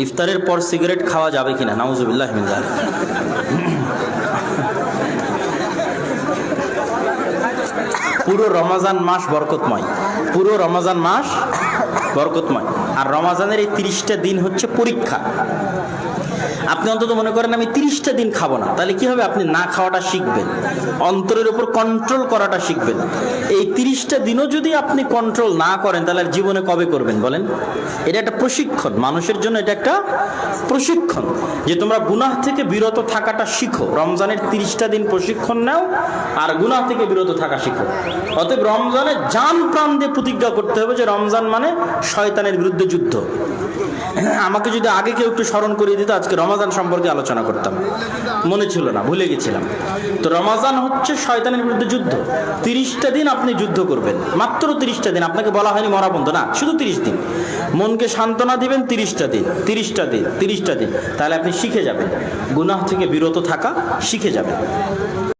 ইফতারের পর সিগারেট খাওয়া যাবে কিনা? নাউজুবিল্লাহ মিন যালিক। পুরো রমজান মাস বরকতময়, পুরো রমজান মাস বরকতময়। আর রমজানের এই 30টা দিন হচ্ছে পরীক্ষা। আপনি অন্তত মনে করেন আমি 30টা দিন খাবো না, তাহলে কি হবে? আপনি না খাওয়াটা শিখবেন, অন্তরের উপর কন্ট্রোল করাটা শিখবেন। এই 30টা দিনও যদি আপনি কন্ট্রোল না করেন, তাহলে আর জীবনে কবে করবেন বলেন? এটা একটা প্রশিক্ষণ, মানুষের জন্য এটা একটা প্রশিক্ষণ যে তোমরা গুনাহ থেকে বিরত থাকাটা শিখো। রমজানের 30টা দিন প্রশিক্ষণ নাও আর গুনাহ থেকে বিরত থাকা শিখো। অতএব রমজানে জান প্রাণ দিয়ে প্রতিজ্ঞা করতে হবে যে রমজান মানে শয়তানের বিরুদ্ধে যুদ্ধ। আমাকে যদি আগে কেউ একটু স্মরণ করিয়ে দিত, আজকে রমজান সম্পর্কে আলোচনা করতাম, মনে ছিল না, ভুলে গেছিলাম। তো রমজান হচ্ছে শয়তানের বিরুদ্ধে যুদ্ধ। 30টা দিন আপনি যুদ্ধ করবেন, মাত্র 30টা দিন। আপনাকে বলা হয়নি মরা বন্ধ, না, শুধু 30 দিন মনকে সান্ত্বনা দিবেন। 30টা দিন, 30টা দিন, 30টা দিন, তাহলে আপনি শিখে যাবেন, গুনাহ থেকে বিরত থাকা শিখে যাবেন।